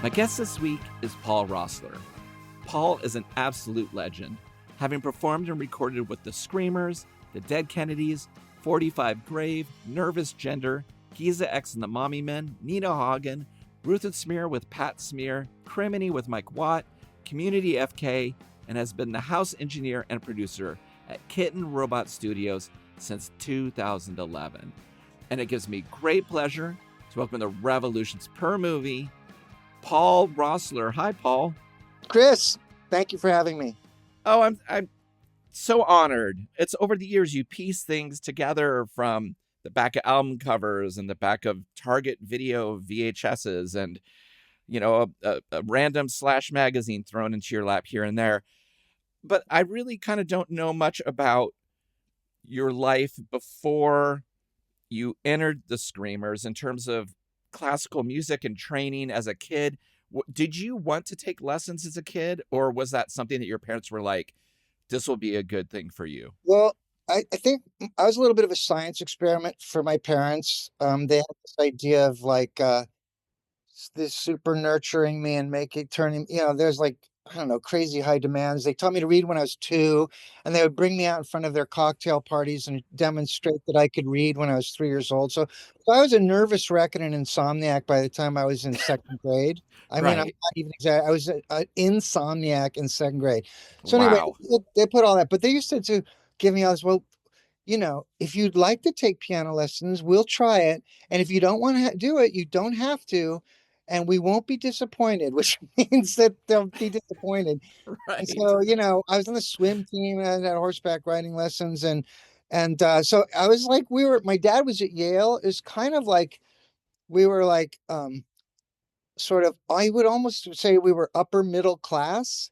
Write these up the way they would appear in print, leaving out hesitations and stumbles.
My guest this week is Paul ROESSLER. Paul is an absolute legend, having performed and recorded with the Screamers, the Dead Kennedys, 45 Grave, Nervous Gender, Giza X and the Mommy Men, Nina Hagen, Ruthensmear with Pat Smear, Criminy with Mike Watt, Community FK, and has been the house engineer and producer at Kitten Robot Studios since 2011. And it gives me great pleasure to welcome the Revolutions Per Movie, Paul ROESSLER. Hi, Paul. Chris, thank you for having me. Oh, I'm so honored. It's over the years you piece things together from the back of album covers and the back of Target video VHSs and, you know, a random Slash magazine thrown into your lap here and there. But I really kind of don't know much about your life before you entered the Screamers in terms of classical music and training as a kid. Did you want to take lessons as a kid, or was that something that your parents were like, this will be a good thing for you? Well, I think I was a little bit of a science experiment for my parents. They had this idea of like this super nurturing me and turning, there's like, I don't know, crazy high demands. They taught me to read when I was 2, and they would bring me out in front of their cocktail parties and demonstrate that I could read when I was 3 years old. So I was a nervous wreck and an insomniac by the time I was in second grade. I mean, I'm Right. not even exact. I was an insomniac in second grade. So anyway, Wow. they put all that, but they used to give me all this, well, if you'd like to take piano lessons, we'll try it. And if you don't want to do it, you don't have to. And we won't be disappointed, which means that they'll be disappointed. And Right. so, I was on the swim team and I had horseback riding lessons. And so I was like, my dad was at Yale. It's kind of like, we were like, sort of, I would almost say we were upper middle class.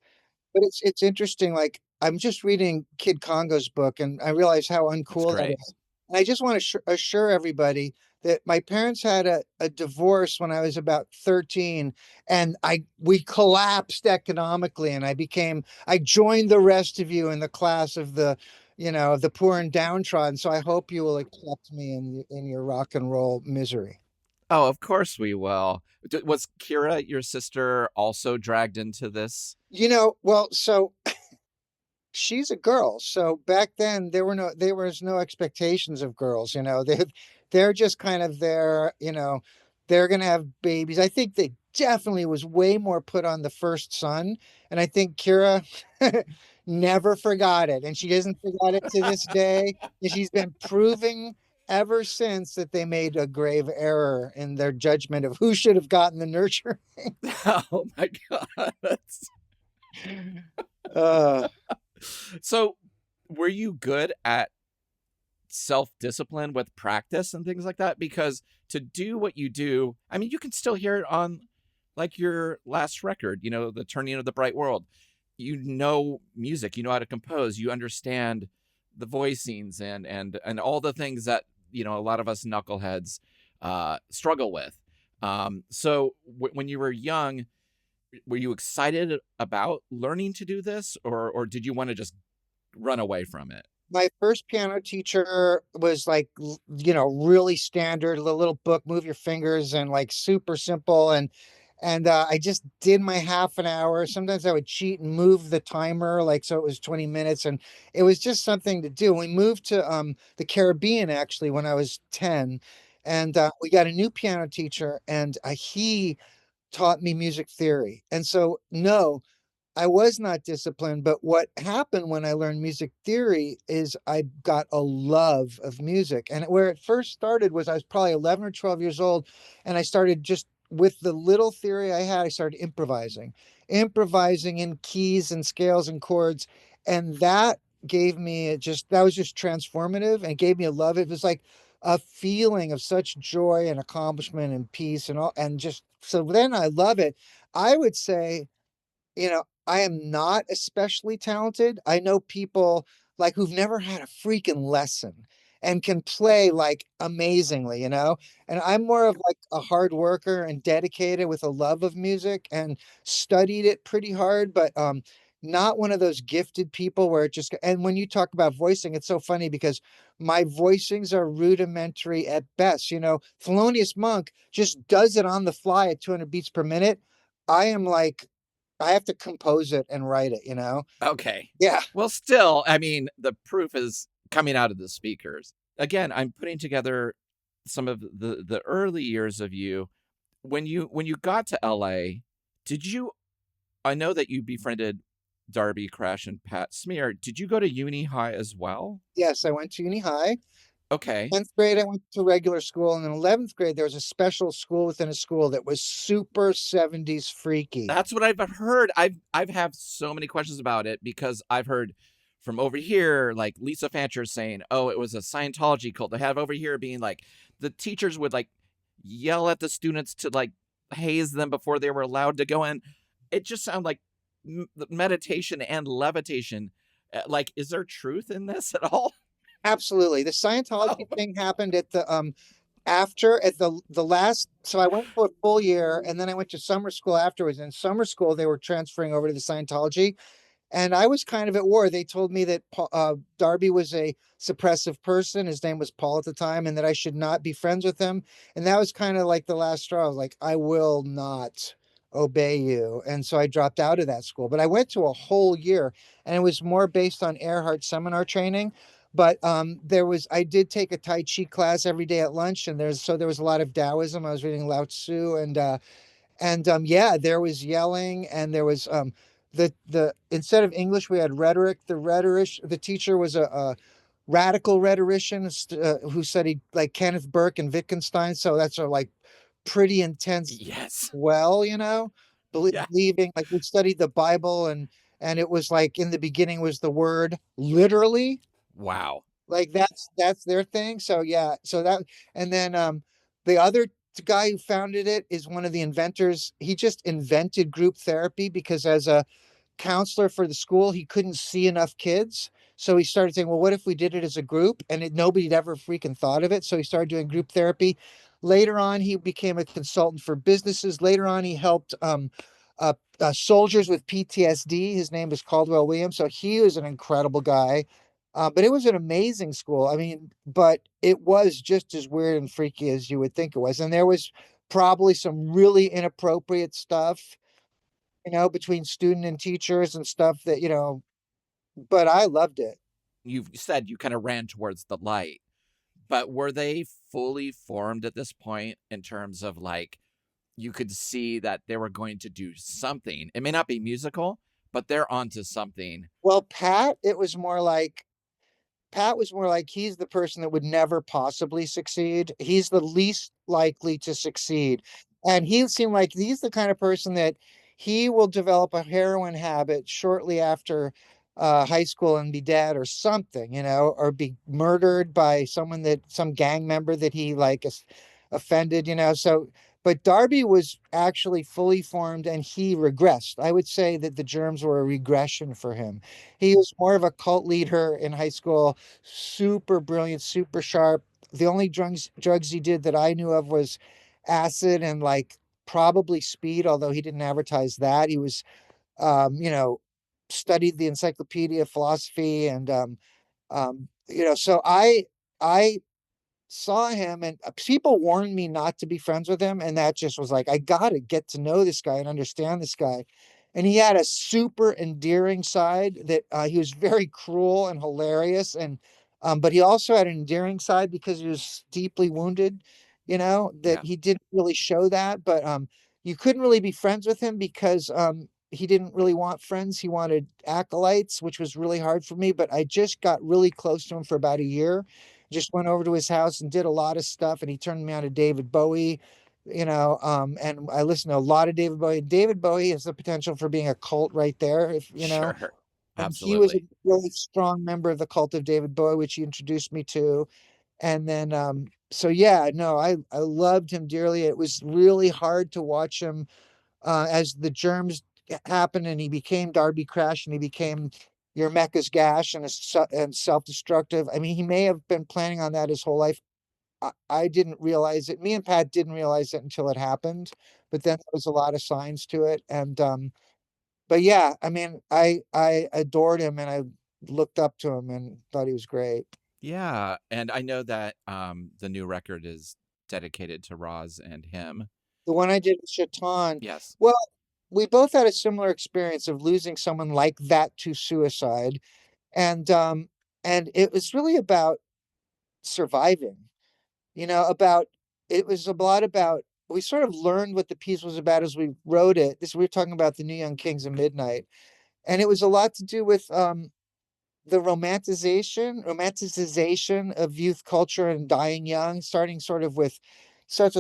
But it's interesting, like, I'm just reading Kid Congo's book, and I realize how That's uncool that great. is. And I just want to assure everybody that my parents had a divorce when I was about 13, and we collapsed economically, and I joined the rest of you in the class of the poor and downtrodden. So I hope you will accept me in your rock and roll misery. Oh, of course we will. Was Kira, your sister, also dragged into this? Well, so she's a girl. So back then there was no expectations of girls, they're just kind of there, they're going to have babies. I think they definitely was way more put on the first son. And I think Kira never forgot it. And she hasn't forgot it to this day. And she's been proving ever since that they made a grave error in their judgment of who should have gotten the nurture. Oh my God. uh, So were you good at self-discipline with practice and things like that? Because to do what you do, I mean, you can still hear it on like your last record, the Turning of the Bright World. You know music, you know how to compose, you understand the voicings and all the things that, a lot of us knuckleheads struggle with. So when you were young, were you excited about learning to do this, or did you want to just run away from it? My first piano teacher was like, really standard, the little book, move your fingers, and like super simple. And I just did my half an hour. Sometimes I would cheat and move the timer, like, so it was 20 minutes. And it was just something to do. We moved to the Caribbean actually when I was 10. And we got a new piano teacher, and he taught me music theory. And so, no, I was not disciplined, but what happened when I learned music theory is I got a love of music. And where it first started was I was probably 11 or 12 years old, and I started just with the little theory I had, I started improvising in keys and scales and chords. And that that was just transformative, and it gave me a love. It was like a feeling of such joy and accomplishment and peace and all. And just so then I love it. I would say, I am not especially talented. I know people like who've never had a freaking lesson and can play like amazingly, And I'm more of like a hard worker and dedicated with a love of music and studied it pretty hard, but not one of those gifted people where and when you talk about voicing, it's so funny because my voicings are rudimentary at best. Thelonious Monk just does it on the fly at 200 beats per minute. I am like, I have to compose it and write it, you know? Okay. Yeah. Well, still, I mean, the proof is coming out of the speakers. Again, I'm putting together some of the early years of you. When you got to LA, did you I know that you befriended Darby Crash and Pat Smear. Did you go to uni high as well? Yes, I went to uni high. Okay. 10th grade, I went to regular school. And in 11th grade, there was a special school within a school that was super 70s freaky. That's what I've heard. I've have so many questions about it because I've heard from over here, like Lisa Fancher saying, "Oh, it was a Scientology cult." They have over here being like the teachers would like yell at the students to like haze them before they were allowed to go in. It just sounded like meditation and levitation. Like, is there truth in this at all? Absolutely. The Scientology Oh, thing happened at the after at the last, so I went for a full year and then I went to summer school afterwards. In summer school, they were transferring over to the Scientology. And I was kind of at war. They told me that Darby was a suppressive person. His name was Paul at the time, and that I should not be friends with him. And that was kind of like the last straw. I was like, I will not obey you. And so I dropped out of that school. But I went to a whole year, and it was more based on Earhart seminar training. But I did take a Tai Chi class every day at lunch, and there was a lot of Taoism. I was reading Lao Tzu, and yeah, there was yelling, and there was the instead of English we had rhetoric. The teacher was a radical rhetorician who studied like Kenneth Burke and Wittgenstein. So that's a like pretty intense. yes. Well, Yeah. believing like we studied the Bible, and it was like in the beginning was the word literally, Wow. like that's their thing. So yeah, so that, and then the other guy who founded it is one of the inventors. He just invented group therapy because as a counselor for the school, he couldn't see enough kids. So he started saying, well, what if we did it as a group? And nobody'd ever freaking thought of it. So he started doing group therapy. Later on, he became a consultant for businesses. Later on, he helped soldiers with PTSD. His name is Caldwell Williams. So he was an incredible guy. But it was an amazing school. I mean, but it was just as weird and freaky as you would think it was. And there was probably some really inappropriate stuff, between student and teachers and stuff that, but I loved it. You've said you kind of ran towards the light, but were they fully formed at this point in terms of like you could see that they were going to do something? It may not be musical, but they're onto something. Well, Pat was more like he's the person that would never possibly succeed. He's the least likely to succeed. And he seemed like he's the kind of person that he will develop a heroin habit shortly after high school and be dead or something, or be murdered by some gang member that he like offended, So, but Darby was actually fully formed and he regressed. I would say that the germs were a regression for him. He was more of a cult leader in high school, super brilliant, super sharp. The only drugs he did that I knew of was acid and like probably speed, although he didn't advertise that. He was, studied the Encyclopedia of Philosophy, and so I saw him, and people warned me not to be friends with him, and that just was like, I gotta get to know this guy and understand this guy. And he had a super endearing side that he was very cruel and hilarious, and but he also had an endearing side because he was deeply wounded, that Yeah. he didn't really show that. But you couldn't really be friends with him because he didn't really want friends. He wanted acolytes, which was really hard for me. But I just got really close to him for about a year, just went over to his house and did a lot of stuff, and he turned me on to David Bowie, and I listened to a lot of David Bowie. David Bowie has the potential for being a cult right there, if Sure. and he was a Absolutely. really strong member of the cult of David Bowie, which he introduced me to. And then so yeah, no, I loved him dearly. It was really hard to watch him as the germs happened and he became Darby Crash and he became your Mecca's Gash and self-destructive. I mean, he may have been planning on that his whole life. I didn't realize it. Me and Pat didn't realize it until it happened, but then there was a lot of signs to it. And but yeah, I mean, I adored him and I looked up to him and thought he was great. Yeah. And I know that the new record is dedicated to Roz and him. The one I did with Chaton, Yes. well, we both had a similar experience of losing someone like that to suicide. And and it was really about surviving, about it was a lot about we sort of learned what the piece was about as we wrote it. This we were talking about the New Young Kings of Midnight. And it was a lot to do with the romanticization of youth culture and dying young, starts with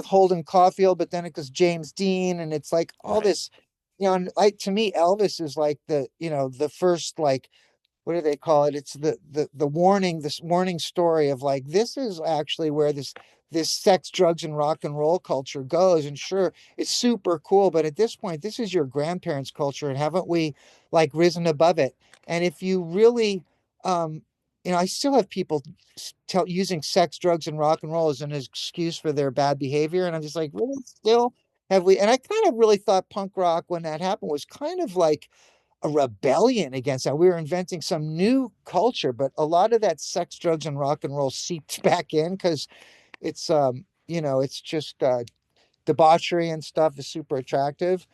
Holden Caulfield, but then it goes James Dean, and it's like all Right. this, and like to me, Elvis is like the first, like, what do they call it? It's the warning, this warning story of like this is actually where this sex, drugs, and rock and roll culture goes. And sure, it's super cool, but at this point, this is your grandparents' culture, and haven't we like risen above it? And if you really, um, I still have people using sex, drugs, and rock and roll as an excuse for their bad behavior, and I'm just like, really, still have we? And I kind of really thought punk rock when that happened was kind of like a rebellion against that. We were inventing some new culture, but a lot of that sex, drugs, and rock and roll seeped back in because it's just debauchery and stuff is super attractive.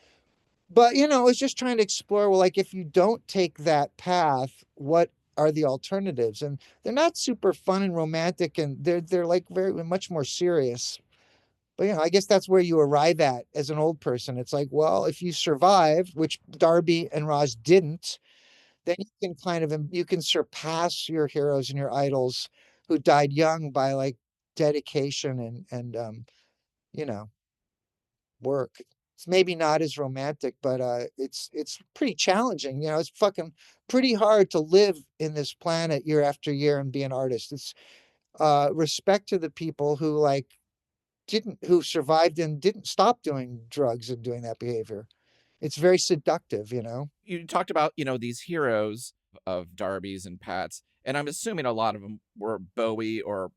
But it's just trying to explore, well, like if you don't take that path, what are the alternatives? And they're not super fun and romantic, and they're like very much more serious. But I guess that's where you arrive at as an old person. It's like, well, if you survive, which Darby and Roz didn't, then you can you can surpass your heroes and your idols who died young by like dedication and you know work. It's maybe not as romantic, but it's pretty challenging. It's fucking pretty hard to live in this planet year after year and be an artist. It's respect to the people who like didn't who survived and didn't stop doing drugs and doing that behavior. It's very seductive. You talked about, these heroes of Darby's and Pat's, and I'm assuming a lot of them were Bowie or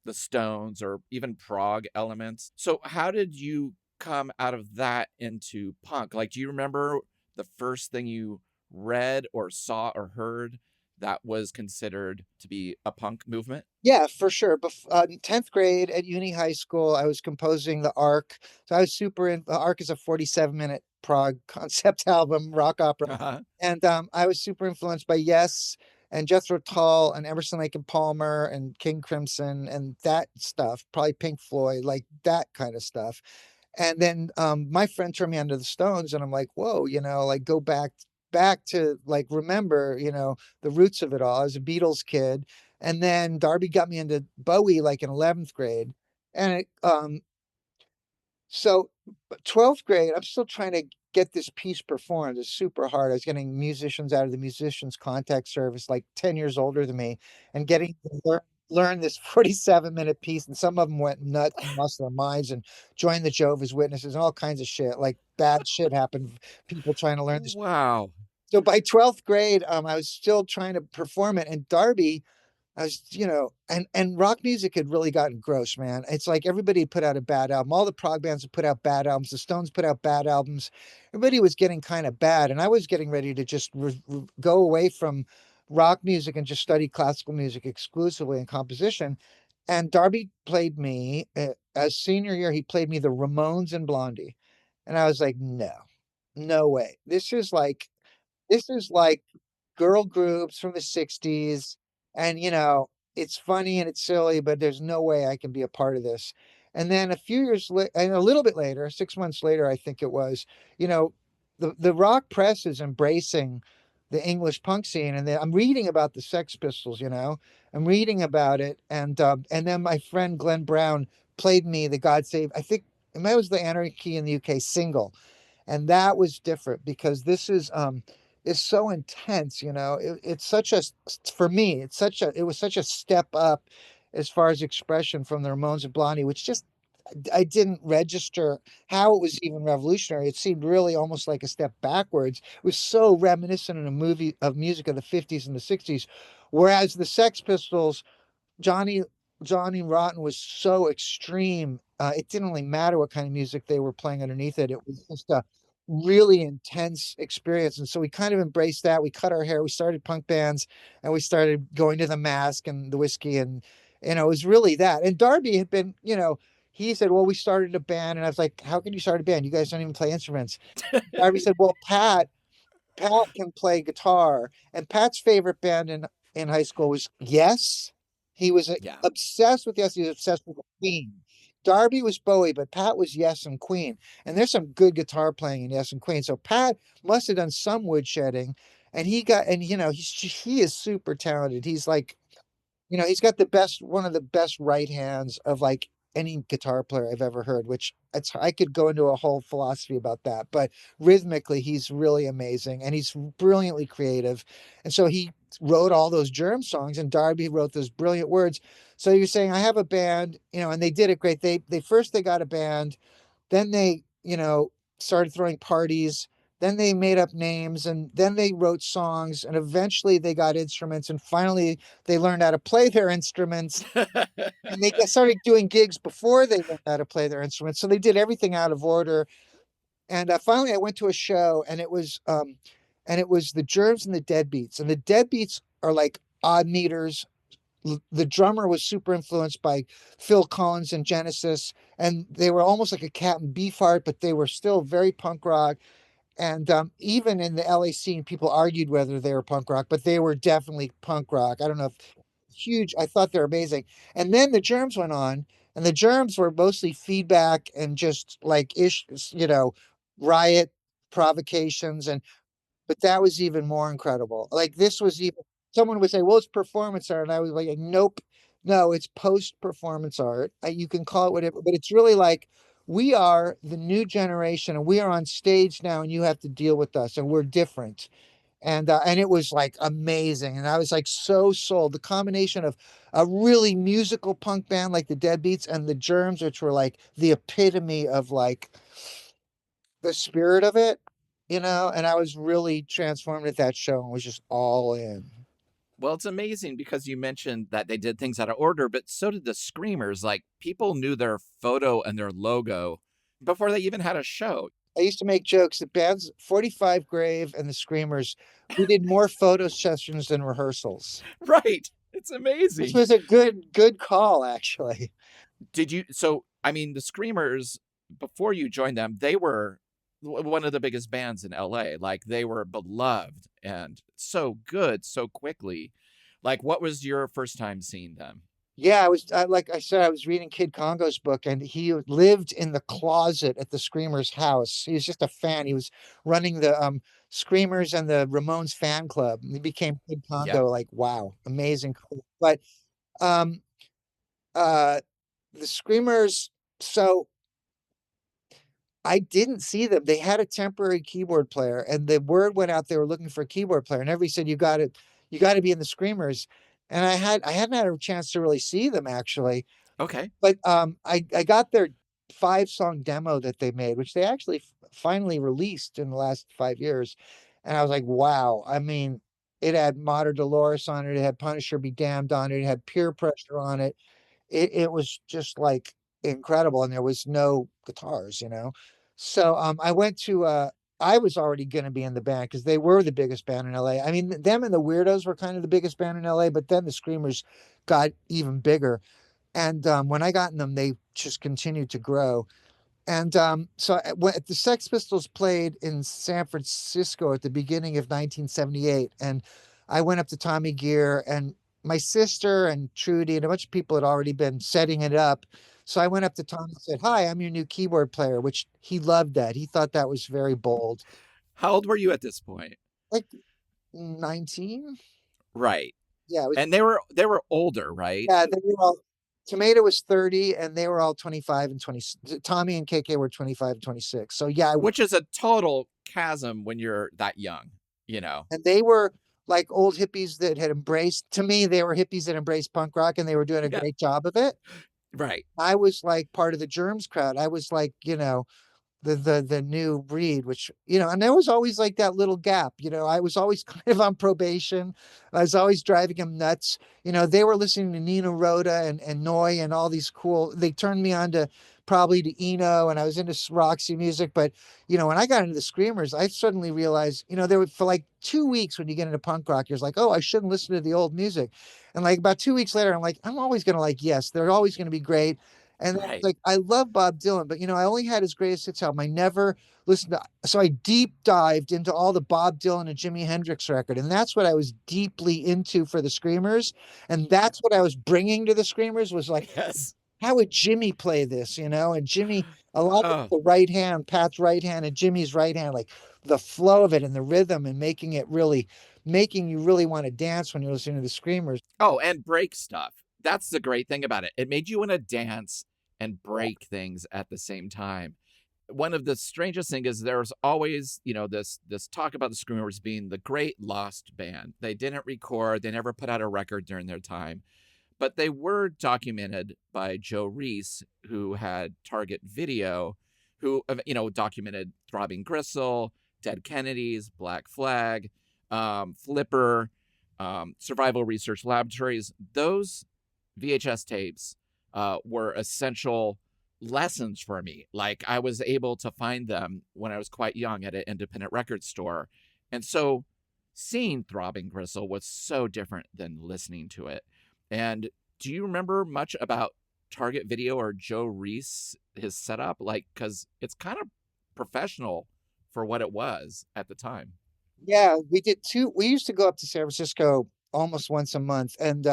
the Stones or even prog elements. So how did you come out of that into punk? Like, do you remember the first thing you read or saw or heard that was considered to be a punk movement? Yeah, for sure. 10th grade at uni high school, I was composing the Arc. So I was super in. The Arc is a 47-minute prog concept album, rock opera. Uh-huh. And I was super influenced by Yes and Jethro Tull and Emerson, Lake and Palmer and King Crimson and that stuff, probably Pink Floyd, like that kind of stuff. And then my friend turned me onto the Stones, and I'm like, whoa, like go back to like remember, the roots of it all. I was a Beatles kid, and then Darby got me into Bowie like in 11th grade, and so 12th grade, I'm still trying to get this piece performed. It's super hard. I was getting musicians out of the musicians contact service, like 10 years older than me, and getting to learn this 47-minute piece. And some of them went nuts and lost their minds and joined the Jehovah's Witnesses and all kinds of shit. Like bad shit happened. People trying to learn this. Wow. So by 12th grade, I was still trying to perform it. And Darby, I was, and rock music had really gotten gross, man. It's like everybody put out a bad album. All the prog bands had put out bad albums. The Stones put out bad albums. Everybody was getting kind of bad, and I was getting ready to just go away from rock music and just study classical music exclusively in composition. And Darby played me as senior year. He played me the Ramones and Blondie, and I was like, no, no way. This is like girl groups from the 60s. And, it's funny and it's silly, but there's no way I can be a part of this. And then a few years later, and a little bit later, 6 months later, I think it was, you know, the rock press is embracing the English punk scene. And I'm reading about the Sex Pistols, I'm reading about it. And then my friend Glenn Brown played me the God Save, I think it was the Anarchy in the UK single, and that was different because this is so intense. It's such a for me it was such a step up as far as expression from the Ramones and Blondie, which just I didn't register how it was even revolutionary. It seemed really almost like a step backwards. It was so reminiscent in a movie of music of the 50s and the 60s, whereas the Sex Pistols, Johnny Johnny Rotten was so extreme. It didn't really matter what kind of music they were playing underneath it. It was just a really intense experience. And so we kind of embraced that. We cut our hair, we started punk bands, and we started going to the Mask and the Whiskey, and it was really that. And Darby had been, he said, well, we started a band. And I was like, how can you start a band? You guys don't even play instruments. Darby said, well, Pat can play guitar. And Pat's favorite band in high school was Yes. He was Yeah. obsessed with Yes. He was obsessed with Queen. Darby was Bowie, but Pat was Yes and Queen. And there's some good guitar playing in Yes and Queen. So Pat must have done some woodshedding. And he is super talented. He's like, he's got one of the best right hands of like any guitar player I've ever heard, which I could go into a whole philosophy about that. But rhythmically, he's really amazing and he's brilliantly creative. And so he wrote all those Germ songs and Darby wrote those brilliant words. So you're saying I have a band, and they did it great. They got a band, then they, started throwing parties. Then they made up names and then they wrote songs and eventually they got instruments and finally they learned how to play their instruments and they started doing gigs before they learned how to play their instruments. So they did everything out of order. And finally I went to a show and it was the Germs and the Deadbeats. And the Deadbeats are like odd meters. The drummer was super influenced by Phil Collins and Genesis, and they were almost like a Captain Beefheart, but they were still very punk rock. And even in the LA scene, people argued whether they were punk rock, but they were definitely punk rock. I don't know if huge. I thought they were amazing. And then the Germs went on, and the Germs were mostly feedback and just like riot provocations, but that was even more incredible. Like this was even someone would say, "Well, it's performance art," and I was like, "Nope, no, it's post-performance art. You can call it whatever, but it's really like we are the new generation, and we are on stage now, and you have to deal with us, and we're different." And it was like amazing, and I was like so sold. The combination of a really musical punk band like the Deadbeats and the Germs, which were like the epitome of like the spirit of it, and I was really transformed at that show and was just all in. Well, it's amazing because you mentioned that they did things out of order, but so did the Screamers. Like, people knew their photo and their logo before they even had a show. I used to make jokes. The bands 45 Grave and the Screamers, we did more photo sessions than rehearsals, Right. It's which amazing. was a good call, actually. I mean, the Screamers, before you joined them, they were one of the biggest bands in LA. Like, they were beloved and so good so quickly. Like, what was your first time seeing them? Yeah, like I said, I was reading Kid Congo's book, and he lived in the closet at the Screamers' house. He was just a fan. He was running the Screamers and the Ramones fan club. And he became Kid Yep. Congo. Like, wow, amazing. But um, uh, the Screamers. So I didn't see them. They had a temporary keyboard player, and the word went out they were looking for a keyboard player, and everybody said you got to be in the Screamers. And I hadn't had a chance to really see them actually, Okay. but I got their 5-song demo that they made, which they actually finally released in the last 5 years, and I was like, wow. I mean, it had Mater Dolores on it, it had Punisher Be Damned on it, it had Peer Pressure on it. It was just like incredible, and there was no guitars. So I was already going to be in the band because they were the biggest band in LA. I mean, them and the Weirdos were kind of the biggest band in LA, but then the Screamers got even bigger. And when I got in them, they just continued to grow. And when the Sex Pistols played in San Francisco at the beginning of 1978, and I went up to Tommy Gear, and my sister and Trudy and a bunch of people had already been setting it up. So I went up to Tom and said, "Hi, I'm your new keyboard player," which he loved that. He thought that was very bold. How old were you at this point? Like 19? Right. Yeah, it was. And they were older, right? Yeah, they were all. Tomato was 30, and they were all 25 and 20. Tommy and KK were 25 and 26. So yeah, Which is a total chasm when you're that young, you know. and they were like old hippies that had embraced, to me they were hippies that embraced punk rock, and they were doing a Yeah. great job of it. Right. I was like part of the Germs crowd. I was like, the new breed, which, and there was always like that little gap. I was always kind of on probation. I was always driving them nuts. They were listening to Nina Rhoda and Noy and all these cool. They turned me on to probably to Eno, and I was into Roxy music. But when I got into the Screamers, I suddenly realized, there were for like 2 weeks when you get into punk rock, you're like, oh, I shouldn't listen to the old music. And like about 2 weeks later, I'm like, I'm always gonna like Yes, they're always gonna be great. And then Right. like I love Bob Dylan, but I only had his greatest hits album. I never listened to, so I deep dived into all the Bob Dylan and Jimi Hendrix record, and that's what I was deeply into for the Screamers, and that's what I was bringing to the Screamers was like, Yes. how would Jimmy play this, And Jimmy, a lot of Oh, the right hand, Pat's right hand, and Jimmy's right hand, like the flow of it and the rhythm, and making you really want to dance when you're listening to the Screamers. oh, and break stuff. That's the great thing about it. It made you want to dance and break things at the same time. One of the strangest things is there's always, this talk about the Screamers being the great lost band. They didn't record, they never put out a record during their time, but they were documented by Joe Reese, who had Target Video, who documented Throbbing Gristle, Dead Kennedys, Black Flag, Flipper, Survival Research Laboratories. Those VHS tapes were essential lessons for me. Like I was able to find them when I was quite young at an independent record store. And so seeing Throbbing Gristle was so different than listening to it. And do you remember much about Target Video or Joe Reese, his setup? Like, because it's kind of professional for what it was at the time. Yeah, we did two. We used to go up to San Francisco almost once a month. And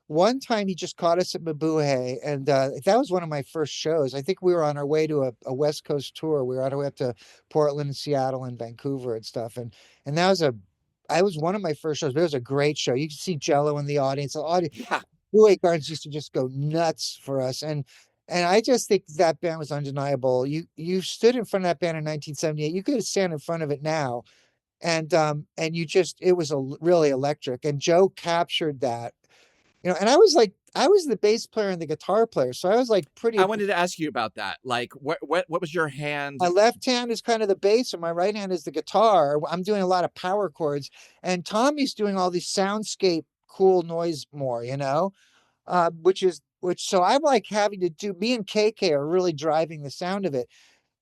one time he just caught us at Mabuhay. And that was one of my first shows. I think we were on our way to a West Coast tour. We were on our way up to Portland and Seattle and Vancouver and stuff. And I was one of my first shows, but it was a great show. You could see Jello in the audience. The audience, Yeah. Mabuhay Gardens used to just go nuts for us. And I just think that band was undeniable. You stood in front of that band in 1978. You could stand in front of it now and you just it was really electric, and Joe captured that, and I was the bass player and the guitar player, so I was like I pretty. wanted to ask you about that. Like, what was your My hand? left hand is kind of the bass and my right hand is the guitar. I'm doing a lot of power chords, and Tommy's doing all these soundscape cool noise more, which so I'm like having to do, me and KK are really driving the sound of it.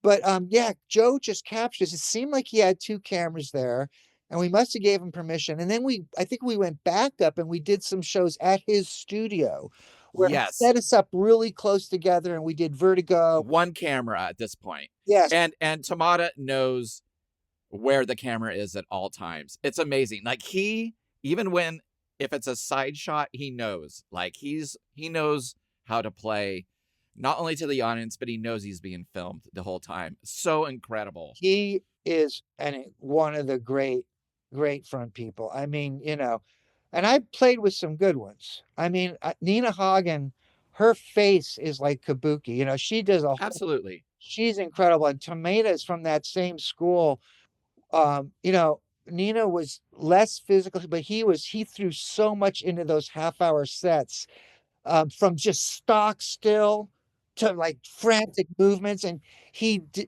But yeah, Joe just captured us. It seemed like he had two cameras there, and we must have gave him permission. And then I think we went back up and we did some shows at his studio where he Yes, set us up really close together, and we did Vertigo. one camera at this point. Yes, And Tamada knows where the camera is at all times. It's amazing. Like even when if it's a side shot, he knows. Like he knows how to play not only to the audience, but he knows he's being filmed the whole time. So incredible. he is one of the great front people. I mean, and I played with some good ones. I mean, Nina Hagen, her face is like kabuki. She does Absolutely. she's incredible. And Tomato is from that same school. um, you know, Nina was less physical, but he threw so much into those half-hour sets, from just stock still to like frantic movements, and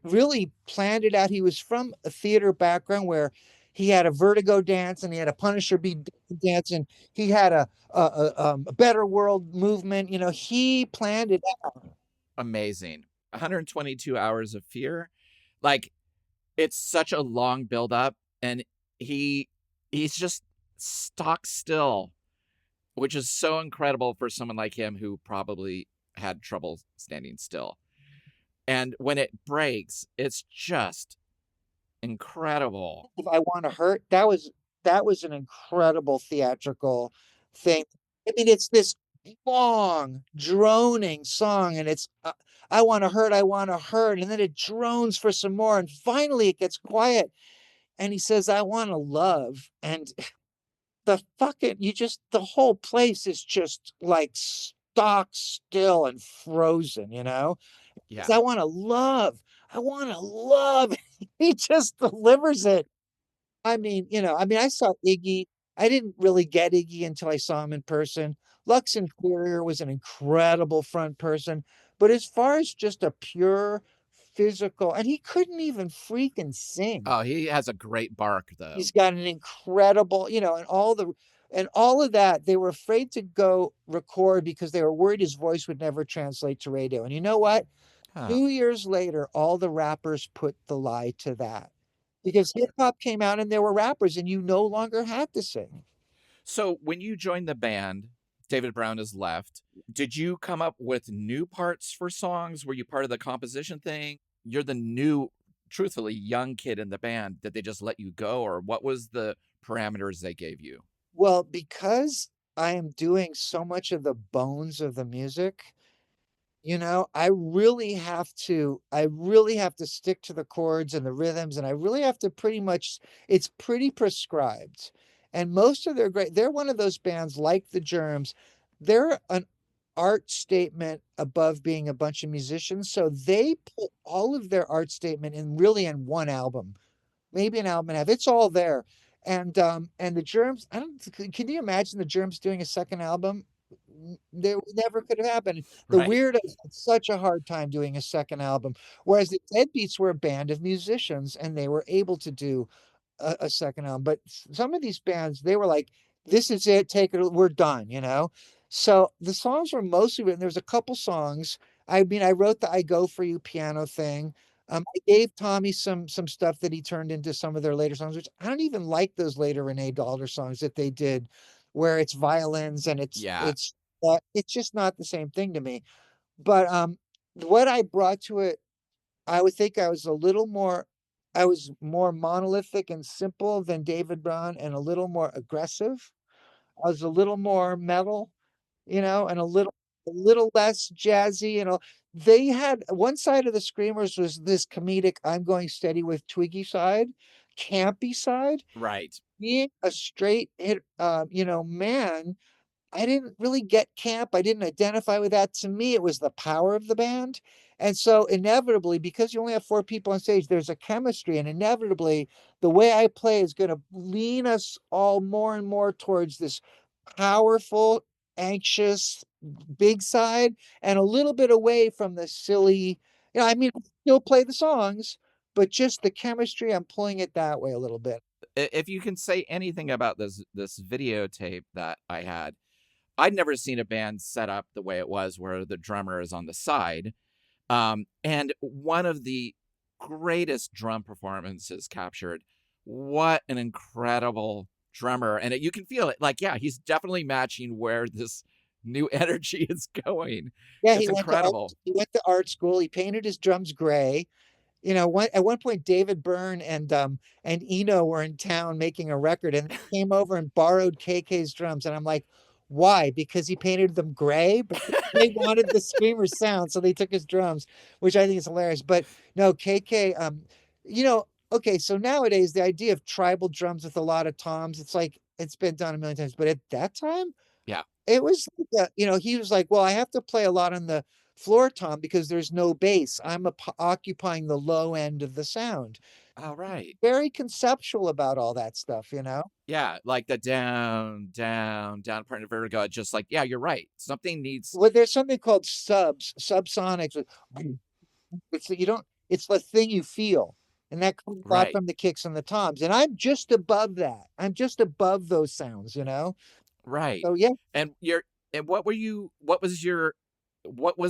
really planned it out. He was from a theater background where he had a Vertigo dance and he had a Punisher B dance and he had a Better World movement. He planned it out. Amazing. 122 hours of fear. Like it's such a long build up and he he's just stock still, which is so incredible for someone like him who probably had trouble standing still. And when it breaks, it's just incredible. If I Want to Hurt, that was an incredible theatrical thing. I mean, it's this long, droning song, and it's I want to hurt, I want to hurt, and then it drones for some more, and finally it gets quiet, and he says, I want to love, and the whole place is just like stock still and frozen. Yeah. I want to love. I want to love. He just delivers it. I saw Iggy. I didn't really get Iggy until I saw him in person. Lux Interior was an incredible front person, but as far as just a pure physical, and he couldn't even freaking sing. Oh, he has a great bark though. He's got an incredible, and all of that, they were afraid to go record because they were worried his voice would never translate to radio. And you know what? Huh. 2 years later, all the rappers put the lie to that because hip hop came out and there were rappers and you no longer had to sing. So when you joined the band, David Brown has left. Did you come up with new parts for songs? Were you part of the composition thing? You're the new, truthfully, young kid in the band. Did they just let you go, or what was the parameters they gave you? Well, because I am doing so much of the bones of the music, I really have to stick to the chords and the rhythms, and I really have to pretty much it's pretty prescribed. And most of their great they're one of those bands like the Germs. They're an art statement above being a bunch of musicians. So they put all of their art statement in really in one album, maybe an album and a half. It's all there. And the Germs, I don't can you imagine the Germs doing a second album? There never could have happened. The Right. Weirdos had such a hard time doing a second album, whereas the Deadbeats were a band of musicians and they were able to do a second album. But some of these bands, they were like, "This is it, take it, we're done." So the songs were mostly written. There's a couple songs. I mean, I wrote the "I Go for You" piano thing. I gave Tommy some stuff that he turned into some of their later songs, which I don't even like those later Renee Dalder songs that they did, where it's violins and it's Yeah. it's it's just not the same thing to me. But what I brought to it, I would think I was more monolithic and simple than David Brown and a little more aggressive. I was a little more metal, and a little less jazzy, They had one side of the Screamers was this comedic, I'm going steady with Twiggy side, campy side. Right. Being a straight hit, man, I didn't really get camp. I didn't identify with that. To me, it was the power of the band. And so inevitably, because you only have four people on stage, there's a chemistry. And inevitably, the way I play is going to lean us all more and more towards this powerful, anxious, big side, and a little bit away from the silly. I mean, I still play the songs, but just the chemistry, I'm pulling it that way a little bit. If you can say anything about this videotape that I had, I'd never seen a band set up the way it was, where the drummer is on the side. And one of the greatest drum performances captured. What an incredible drummer. And you can feel it. Like, yeah, he's definitely matching where this new energy is going. Yeah, It's incredible. he went to art school. He painted his drums gray. At one point, David Byrne and Eno were in town making a record, and they came over and borrowed KK's drums. And I'm like, why? Because he painted them gray, but they wanted the screamer sound, so they took his drums, which I think is hilarious. But no, KK, okay, so nowadays the idea of tribal drums with a lot of toms, it's like it's been done a million times. But at that time, Yeah. it was like he was like, "Well, I have to play a lot on the floor tom because there's no bass. I'm occupying the low end of the sound." All right. Very conceptual about all that stuff. Yeah. Like the down, down, down part of Vertigo. Just like, yeah, you're right. Something needs. Well, there's something called subsonics. It's the thing you feel. And that comes a lot Right. from the kicks and the toms. And I'm just above that. I'm just above those sounds. Right. So yeah. And what was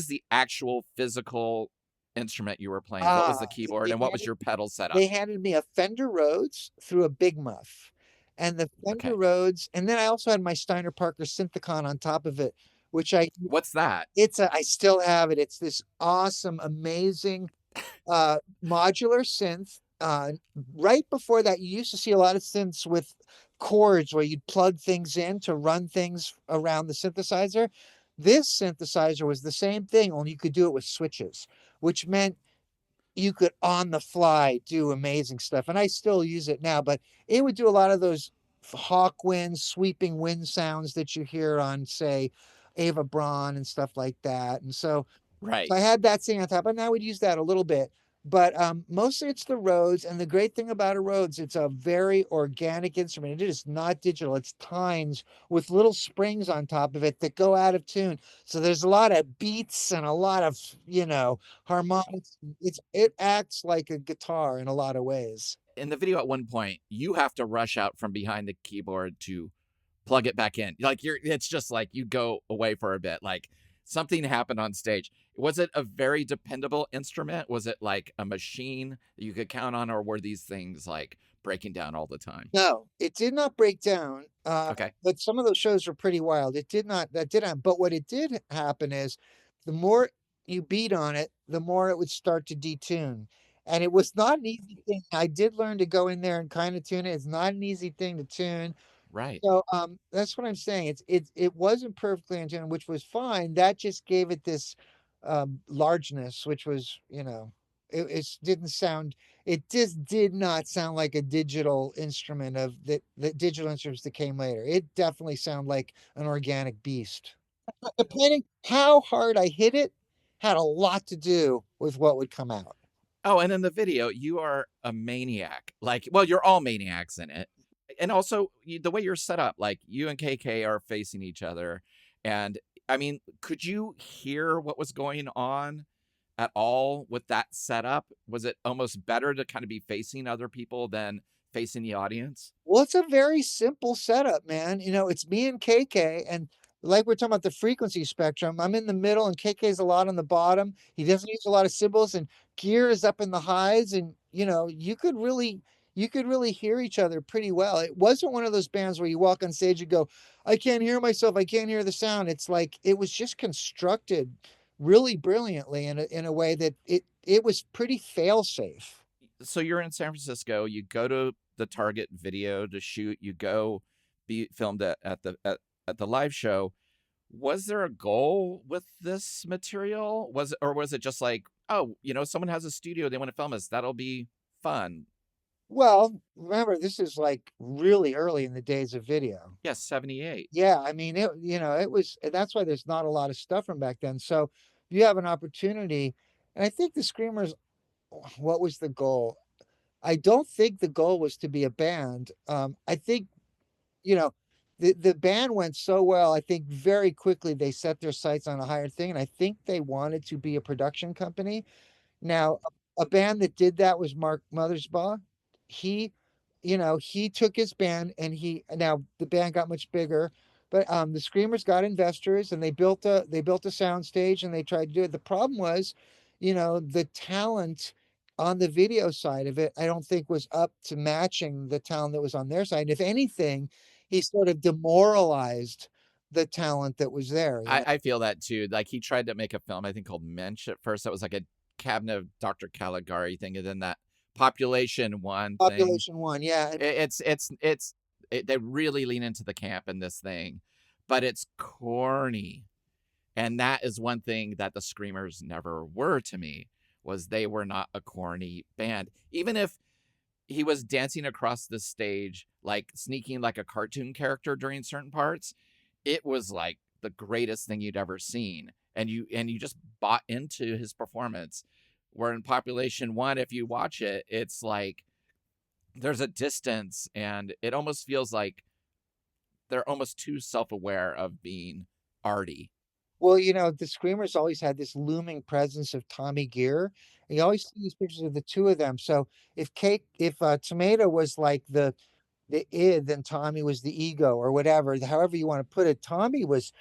the actual physical instrument you were playing? What was Ah, the keyboard they and what was your pedal setup? They handed me a Fender Rhodes through a Big Muff, and the Fender Okay. Rhodes, and then I also had my Steiner Parker Synthicon on top of it, which What's that? I still have it. It's this awesome, amazing modular synth. Right before that, you used to see a lot of synths with cords where you'd plug things in to run things around the synthesizer. This synthesizer was the same thing, only you could do it with switches, which meant you could on the fly do amazing stuff. And I still use it now, but it would do a lot of those hawk winds, sweeping wind sounds that you hear on, say, Ava Braun and stuff like that. And so Right. I had that sitting on top, and I would use that a little bit. But mostly it's the Rhodes. And the great thing about a Rhodes, it's a very organic instrument. It is not digital. It's tines with little springs on top of it that go out of tune. So there's a lot of beats and a lot of, harmonics. It acts like a guitar in a lot of ways. In the video at one point, you have to rush out from behind the keyboard to plug it back in. Like it's just like you go away for a bit. Like something happened on stage. Was it a very dependable instrument? Was it like a machine that you could count on, or were these things like breaking down all the time? No, it did not break down, Okay. but some of those shows were pretty wild. It did not that did happen, but what it did happen is the more you beat on it, the more it would start to detune, and it was not an easy thing. I did learn to go in there and kinda tune it. It's not an easy thing to tune. Right. So, that's what I'm saying. It wasn't perfectly in tune, which was fine. That just gave it this, largeness, which was, it didn't sound it just did not sound like a digital instrument of the digital instruments that came later. It definitely sounded like an organic beast. Depending how hard I hit it, had a lot to do with what would come out. Oh, and in the video, you are a maniac. Like, well, you're all maniacs in it. And also, the way you're set up, like you and KK are facing each other. And I mean, could you hear what was going on at all with that setup? Was it almost better to kind of be facing other people than facing the audience? Well, it's a very simple setup, man. It's me and KK, and like we're talking about the frequency spectrum, I'm in the middle and KK's a lot on the bottom. He doesn't use a lot of cymbals, and gear is up in the highs, and you could really hear each other pretty well. It wasn't one of those bands where you walk on stage and go, I can't hear myself, I can't hear the sound. It's like it was just constructed really brilliantly in a way that it was pretty fail safe. So you're in San Francisco, you go to the Target video to shoot, you go be filmed at the live show. Was there a goal with this material? Was it just like, oh, someone has a studio, they want to film us, that'll be fun? Well, remember, this is like really early in the days of video. Yes, 78. Yeah, I mean, it was, and that's why there's not a lot of stuff from back then. So you have an opportunity, and I think the Screamers, what was the goal? I don't think the goal was to be a band. I think, you know, the band went so well. I think very quickly they set their sights on a higher thing, and I think they wanted to be a production company. Now, a band that did that was Mark Mothersbaugh. He, he took his band and now the band got much bigger, but the Screamers got investors and they built a sound stage and they tried to do it. The problem was, the talent on the video side of it, I don't think was up to matching the talent that was on their side. And if anything, he sort of demoralized the talent that was there. I feel that too. Like he tried to make a film, I think called Mensch at first. That was like a Cabinet of Dr. Caligari thing, and then that Population One thing. Population One, yeah. They really lean into the camp in this thing, but it's corny. And that is one thing that the Screamers never were to me, was they were not a corny band. Even if he was dancing across the stage, like sneaking like a cartoon character during certain parts, it was like the greatest thing you'd ever seen. And you just bought into his performance. Where in Population One, if you watch it, it's like there's a distance and it almost feels like they're almost too self-aware of being arty. Well, the Screamers always had this looming presence of Tommy Gear. And you always see these pictures of the two of them. So if Tomato was like the id, then Tommy was the ego or whatever, however you want to put it. Tommy was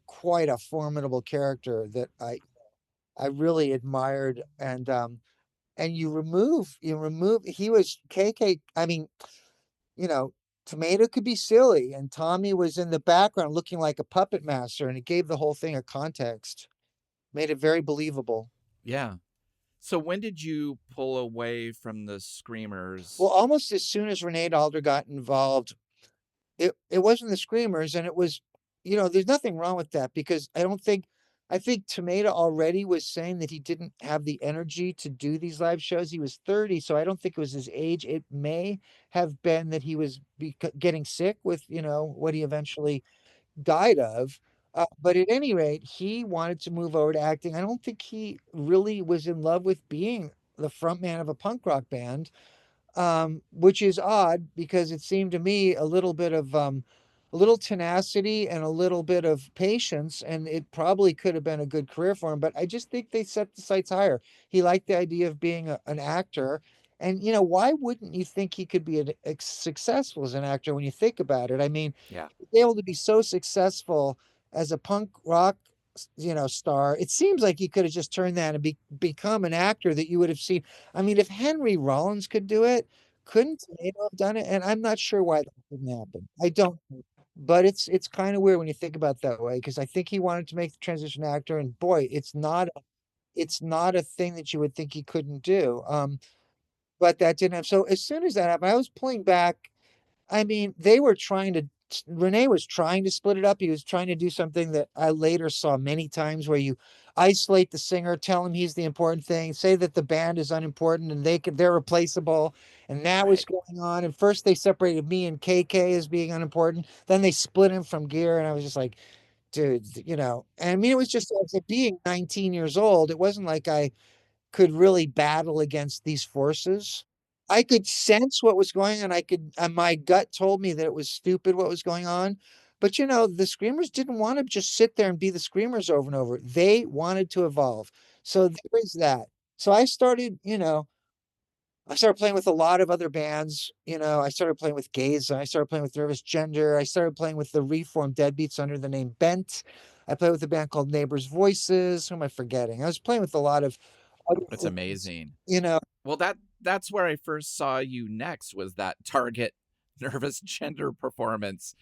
quite a formidable character that I really admired. And you remove he was KK. I mean, you know, Tomato could be silly, and Tommy was in the background looking like a puppet master, and it gave the whole thing a context, made it very believable. Yeah. So when did you pull away from the Well, Screamers? almost as soon as Renee Alder got involved, it wasn't the Screamers, and it was, there's nothing wrong with that because I think Tomato already was saying that he didn't have the energy to do these live shows. He was 30, so I don't think it was his age. It may have been that he was getting sick with, what he eventually died of. But at any rate, he wanted to move over to acting. I don't think he really was in love with being the frontman of a punk rock band, which is odd because it seemed to me a little tenacity and a little bit of patience, and it probably could have been a good career for him. But I just think they set the sights higher. He liked the idea of being an actor, and why wouldn't you think he could be successful as an actor when you think about it? I mean, Yeah. to be able to be so successful as a punk rock, star, it seems like he could have just turned that and become an actor that you would have seen. I mean, if Henry Rollins could do it, couldn't Tomato have done it? And I'm not sure why that didn't happen. I don't, but it's kind of weird when you think about it that way, because I think he wanted to make the transition actor, and boy, it's not a thing that you would think he couldn't do. But that didn't have. So as soon as that happened, I was pulling back. I mean, they were trying to, Renee was trying to split it up. He was trying to do something that I later saw many times, where you isolate the singer, tell him he's the important thing, say that the band is unimportant and they're replaceable. And that was Right. going on. And first they separated me and KK as being unimportant. Then they split him from Gear. And I was just like, dude, and I mean, it was just, as it being 19 years old, it wasn't like I could really battle against these forces. I could sense what was going on. And my gut told me that it was stupid what was going on. But the Screamers didn't want to just sit there and be the Screamers over and over. They wanted to evolve. So there is that. So I started playing with a lot of other bands. I started playing with Gaze. I started playing with Nervous Gender. I started playing with the reformed Deadbeats under the name Bent. I played with a band called Neighbors Voices. Who am I forgetting? I was playing with a lot of other It's things. amazing. You know, Well, that's where I first saw you next, was that Target Nervous Gender performance.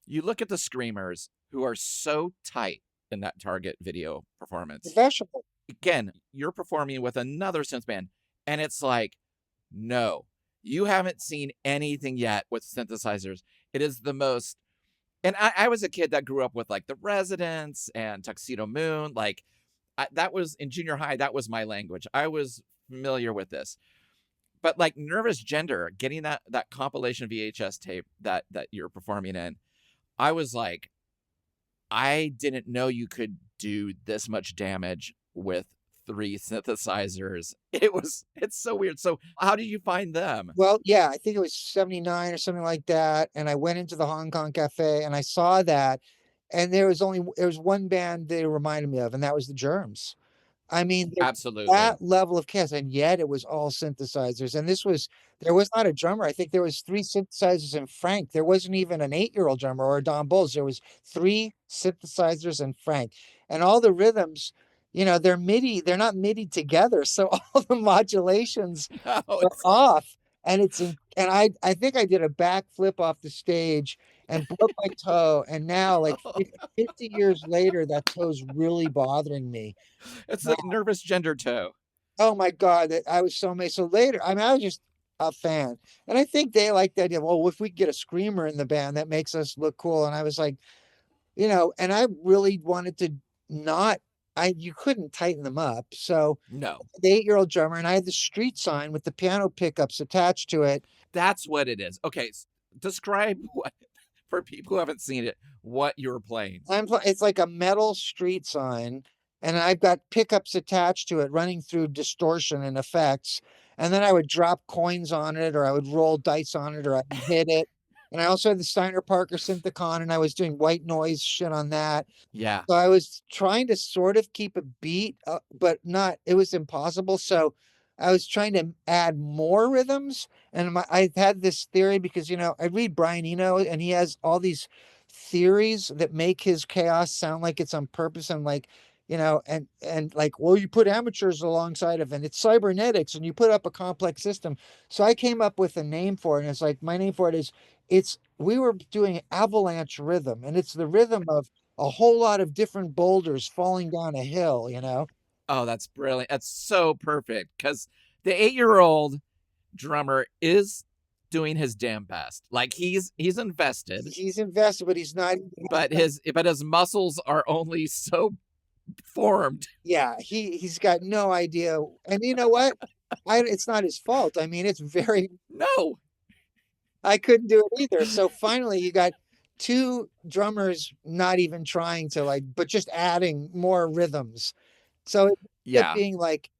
You look at the Screamers, who are so tight in that Target video performance. professional. Again, you're performing with another synth band, and it's like, no, you haven't seen anything yet with synthesizers. It is the most. And I was a kid that grew up with like the Residents and Tuxedo Moon. Like that was in junior high. That was my language. I was familiar with this. But like Nervous Gender, getting that compilation VHS tape that you're performing in, I was like, I didn't know you could do this much damage with three synthesizers. It's so weird. So how did you find them? Well, yeah, I think it was 79 or something like that. And I went into the Hong Kong Cafe and I saw that. And there was one band they reminded me of, and that was the Germs. I mean, Absolutely. that level of chaos, and yet it was all synthesizers. And there was not a drummer. I think there was three synthesizers and Frank. There wasn't even an 8-year-old drummer or a Don Bowles. There was three synthesizers and Frank. And all the rhythms, they're MIDI, they're not MIDI together. So all the modulations No, are it's off. And I think I did a backflip off the stage and broke my toe. And now, like 50 years later, that toe's really bothering me. it's like Nervous Gender toe. Oh my God, I was so amazed. So later, I mean, I was just a fan. And I think they liked the idea, well, if we get a screamer in the band, that makes us look cool. And I was like, and I really wanted to not, you couldn't tighten them up. So No, the 8-year-old drummer, and I had the street sign with the piano pickups attached to it. that's what it is. Okay, describe what, for people who haven't seen it, what you're playing. It's like a metal street sign, and I've got pickups attached to it running through distortion and effects. And then I would drop coins on it, or I would roll dice on it, or I would hit it. And I also had the Steiner Parker Synthicon, and I was doing white noise shit on that. Yeah. So I was trying to sort of keep a beat, but not, it was impossible. So I was trying to add more rhythms. And I had this theory because, I read Brian Eno and he has all these theories that make his chaos sound like it's on purpose. And like, and like, well, you put amateurs alongside of, and it's cybernetics, and you put up a complex system. So I came up with a name for it. And it's like, my name for it is, we were doing avalanche rhythm, and it's the rhythm of a whole lot of different boulders falling down a hill. Oh, that's brilliant. That's so perfect because the 8-year-old drummer is doing his damn best. Like he's invested, He's invested, but he's not. but his muscles are only so formed. Yeah, he's got no idea. And you know what? It's not his fault. I mean, it's very. No. I couldn't do it either. So finally, you got two drummers not even trying to like, but just adding more rhythms. So it ended up Yeah. being like,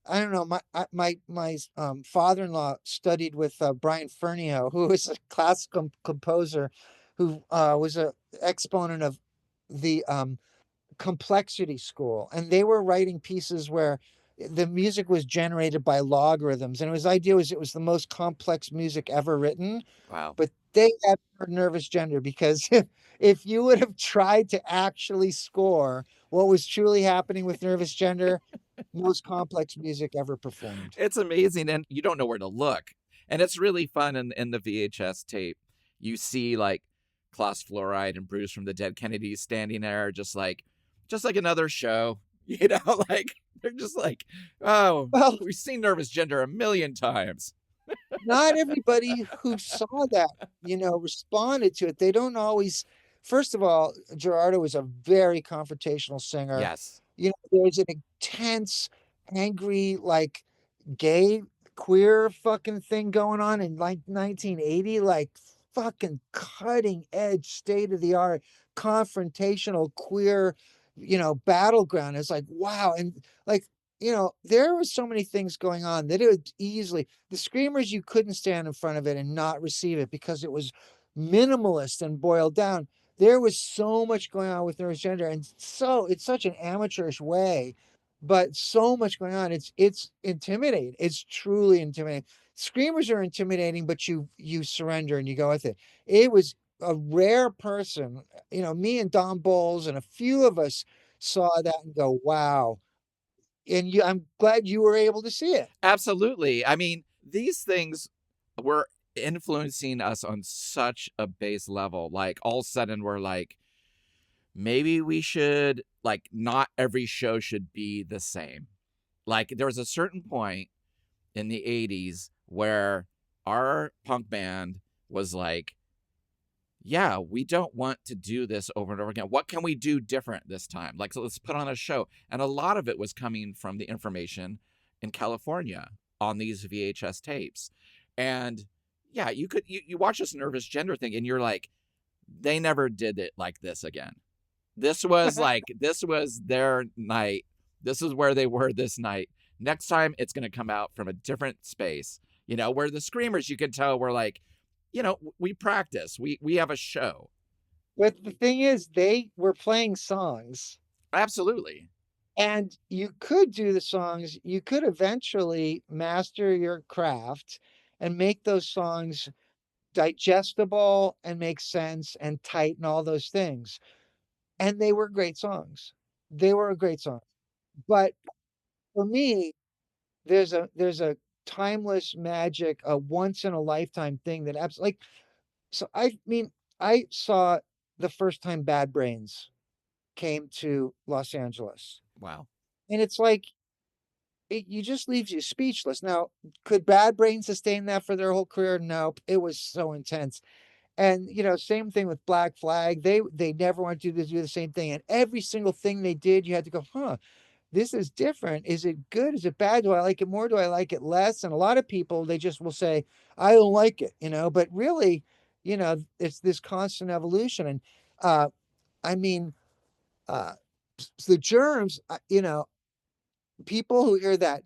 I don't know. My father-in-law studied with Brian Fernio, who is a classical composer, who was a exponent of the complexity school, and they were writing pieces where the music was generated by logarithms, and his idea was it was the most complex music ever written. Wow. But they have heard Nervous Gender, because if you would have tried to actually score what was truly happening with Nervous Gender, most complex music ever performed. It's amazing, and you don't know where to look. And it's really fun in the VHS tape. You see like Klaus Fluoride and Bruce from the Dead Kennedys standing there, just like another show, you know, like they're just like, oh, Well, we've seen Nervous Gender a million times. not everybody who saw that, responded to it. They don't always. First of all, Gerardo was a very confrontational singer. Yes. There's an intense, angry, like gay, queer fucking thing going on in like 1980, like fucking cutting edge, state of the art, confrontational, queer, battleground. It's like, wow. And like, there was so many things going on that it would easily, the Screamers, you couldn't stand in front of it and not receive it because it was minimalist and boiled down. There was so much going on with Nervous Gender, and so it's such an amateurish way, but so much going on. It's intimidating. It's truly intimidating. Screamers are intimidating, but you surrender and you go with it. It was a rare person, me and Don Bowles and a few of us saw that and go, wow. And I'm glad you were able to see it. Absolutely. I mean, these things were influencing us on such a base level. Like all of a sudden we're like, maybe we should, like, not every show should be the same. Like there was a certain point in the 80s where our punk band was like, yeah, we don't want to do this over and over again. What can we do different this time? Like, so let's put on a show. And a lot of it was coming from the information in California on these VHS tapes. And yeah, you watch this Nervous Gender thing and you're like, they never did it like this again. This was their night. This is where they were this night. Next time it's going to come out from a different space. Where the Screamers, you can tell, we're like, we practice. We have a show. But the thing is, they were playing songs, Absolutely. and you could do the songs. You could eventually master your craft and make those songs digestible and make sense and tight and all those things. And they were great songs. They were a great song. But for me, there's a timeless magic, a once in a lifetime thing that absolutely, like, so I mean, I saw the first time Bad Brains came to Los Angeles. Wow. And it's like, you just leaves you speechless. Now, could Bad Brains sustain that for their whole career? No, it was so intense. And same thing with Black Flag. They never wanted to do the same thing. And every single thing they did, you had to go, huh, this is different. Is it good? Is it bad? Do I like it more? Do I like it less? And a lot of people, they just will say, I don't like it, but really, it's this constant evolution. And I mean, uh, the Germs, people who hear that,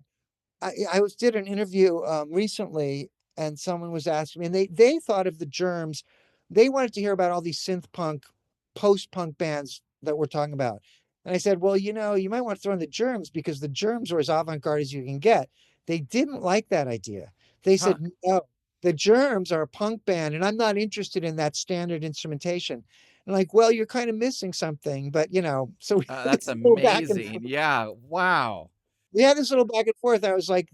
did an interview recently, and someone was asking me, and they thought of the Germs. They wanted to hear about all these synth punk, post punk bands that we're talking about. And I said, well, you might want to throw in the Germs, because the Germs are as avant garde as you can get. They didn't like that idea. They Huh. said, no, the Germs are a punk band, and I'm not interested in that standard instrumentation. And like, well, you're kind of missing something, but so we That's go back and amazing. Yeah. Wow. we had this little back and forth. I was like,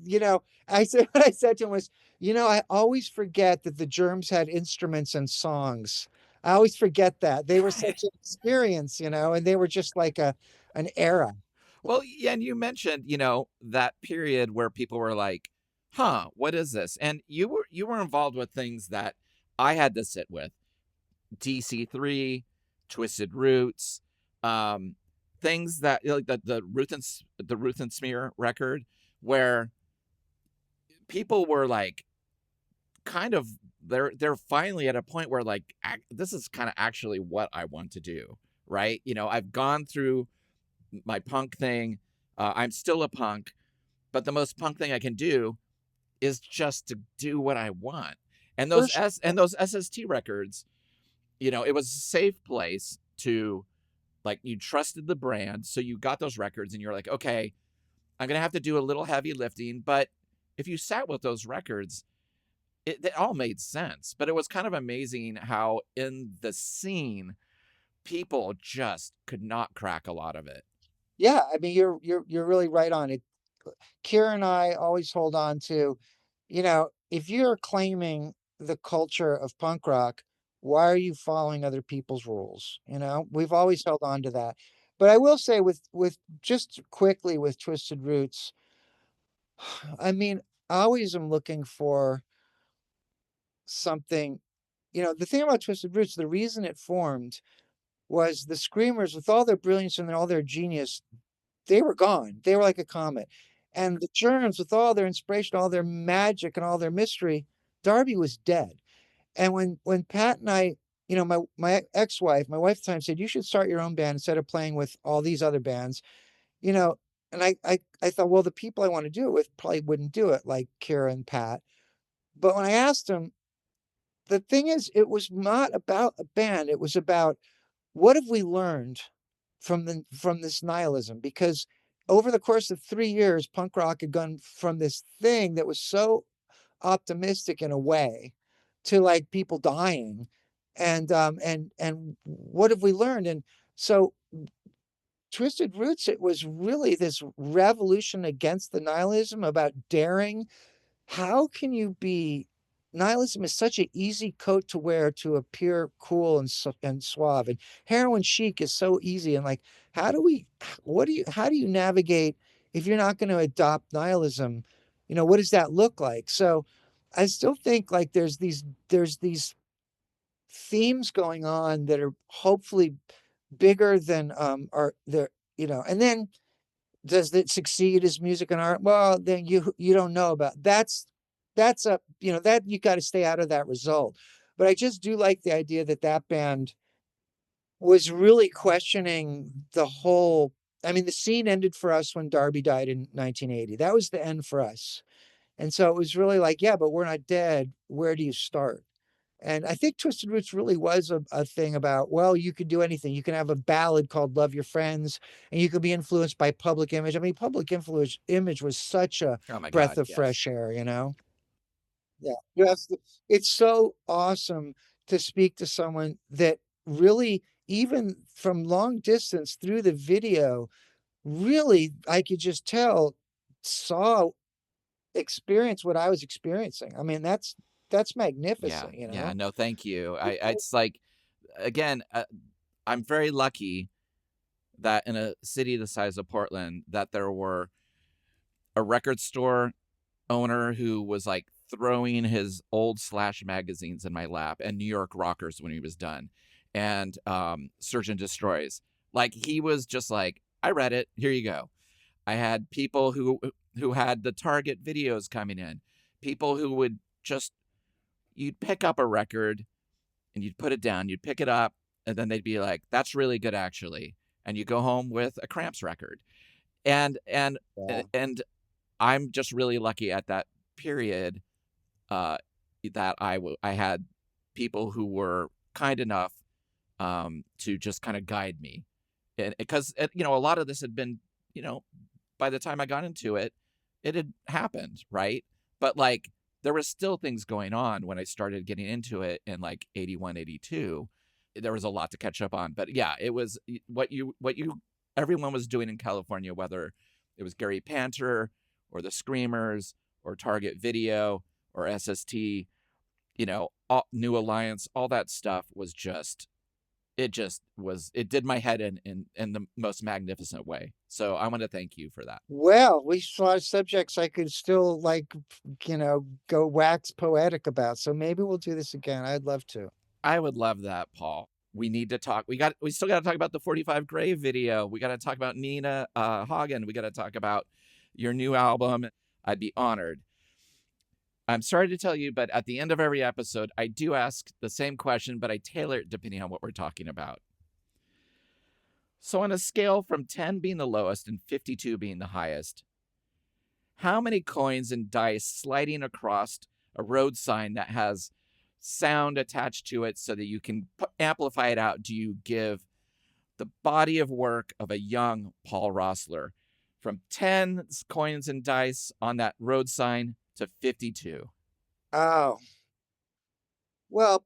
I said, what I said to him was, I always forget that the Germs had instruments and songs. I always forget that they were such an experience, and they were just like an era. Well, yeah, and you mentioned, that period where people were like, huh, what is this? And you were involved with things that I had to sit with. DC3, Twisted Roots, things that, like the Ruthensmear record, where people were like, kind of, they're finally at a point where like, this is kind of actually what I want to do, right? I've gone through my punk thing. I'm still a punk, but the most punk thing I can do is just to do what I want. And those First, those SST records, it was a safe place to, like, you trusted the brand, so you got those records and you're like, okay, I'm gonna have to do a little heavy lifting, but if you sat with those records, it all made sense. But it was kind of amazing how in the scene, people just could not crack a lot of it. Yeah, I mean, you're really right on it. Kira and I always hold on to, if you're claiming the culture of punk rock, why are you following other people's rules? We've always held on to that. But I will say with just quickly with Twisted Roots, I mean, I always am looking for something. The thing about Twisted Roots, the reason it formed was the Screamers, with all their brilliance and all their genius, they were gone. They were like a comet. And the Germs, with all their inspiration, all their magic, and all their mystery, Darby was dead. And when Pat and I, my ex-wife, my wife at the time said, you should start your own band instead of playing with all these other bands, you know, and I thought, well, the people I want to do it with probably wouldn't do it, like Kira and Pat. But when I asked them, the thing is, it was not about a band. It was about, what have we learned from this nihilism? Because over the course of 3 years, punk rock had gone from this thing that was so optimistic in a way to like people dying, and what have we learned? And so Twisted Roots, it was really this revolution against the nihilism, about daring. How can you be? Nihilism is such an easy coat to wear to appear cool and suave, and heroin chic is so easy. And like, how do we? How do you navigate if you're not going to adopt nihilism? What does that look like? So, I still think like there's these themes going on that are hopefully bigger than are there. And then, does it succeed as music and art? Well, then you don't know about that's a that you got to stay out of that result. But I just do like the idea that that band was really questioning the whole. I mean, the scene ended for us when Darby died in 1980. That was the end for us. And so it was really like, yeah, but we're not dead. Where do you start? And I think Twisted Roots really was a thing about, well, you could do anything. You can have a ballad called Love Your Friends, and you could be influenced by Public Image. I mean, Public Influence Image was such a Oh my breath God, of yes. fresh air. Yeah. It's so awesome to speak to someone that really, even from long distance through the video, really, I could just tell, saw, experience what I was experiencing. I mean, that's Yeah, magnificent. yeah, no, thank you. It's like, again, I'm very lucky that in a city the size of Portland, that there were a record store owner who was like throwing his old Slash magazines in my lap, and New York Rockers when he was done, and Surgeon Destroys. Like, he was just like, I read it. Here you go. I had people who had the Target videos coming in, people who would just, you'd pick up a record and you'd put it down, you'd pick it up, and then they'd be like, that's really good actually, and you go home with a Cramps record. and and Yeah. and I'm just really lucky at that period, uh that I had people who were kind enough to just kind of guide me. And because a lot of this had been, you know by the time I got into it, it had happened, right? But like, there was still things going on when I started getting into it in like 81, 82. There was a lot to catch up on. But yeah, it was what you everyone was doing in California, whether it was Gary Panter or the Screamers or Target Video or SST, New Alliance, all that stuff was it did my head in the most magnificent way. So I want to thank you for that. Well, we saw subjects I could still like, go wax poetic about. So maybe we'll do this again. I'd love to. I would love that, Paul. We need to talk. We still got to talk about the 45 Grave video. We got to talk about Nina Hagen. We got to talk about your new album. I'd be honored. I'm sorry to tell you, but at the end of every episode, I do ask the same question, but I tailor it depending on what we're talking about. So on a scale from 10 being the lowest and 52 being the highest, how many coins and dice sliding across a road sign that has sound attached to it so that you can amplify it out do you give the body of work of a young Paul Roessler, from 10 coins and dice on that road sign to 52? Oh, well,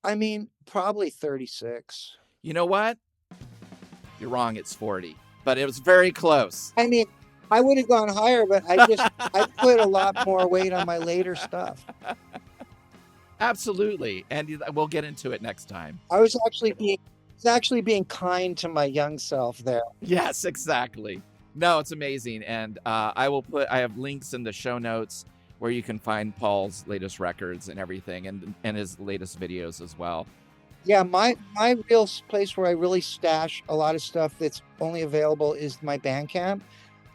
I mean, probably 36. You know what? You're wrong. It's 40, but it was very close. I mean, I would have gone higher, but I put a lot more weight on my later stuff. Absolutely. And we'll get into it next time. I was actually being kind to my young self there. Yes, exactly. No, it's amazing. And I have links in the show notes where you can find Paul's latest records and everything, and his latest videos as well. Yeah, my real place where I really stash a lot of stuff that's only available is my Bandcamp.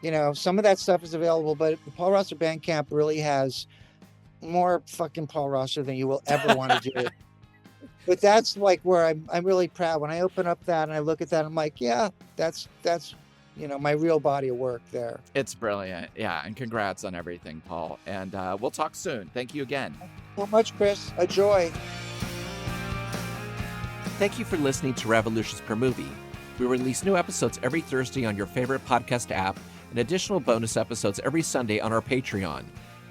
You know, some of that stuff is available, but the Paul Roessler Bandcamp really has more fucking Paul Roessler than you will ever want to do. But that's like where I'm really proud. When I open up that and I look at that, I'm like, yeah, that's my real body of work there. It's brilliant. Yeah, and congrats on everything, Paul. And we'll talk soon. Thank you again. Thank you so much, Chris. A joy. Thank you for listening to Revolutions Per Movie. We release new episodes every Thursday on your favorite podcast app and additional bonus episodes every Sunday on our Patreon.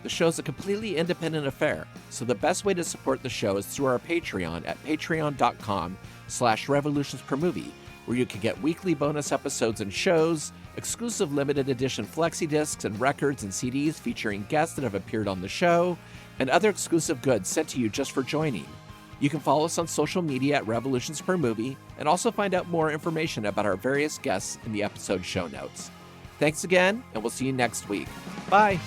The show is a completely independent affair, so the best way to support the show is through our Patreon at patreon.com/revolutionspermovie, where you can get weekly bonus episodes and shows, exclusive limited edition flexi discs and records and CDs featuring guests that have appeared on the show, and other exclusive goods sent to you just for joining. You can follow us on social media at Revolutions Per Movie and also find out more information about our various guests in the episode show notes. Thanks again, and we'll see you next week. Bye.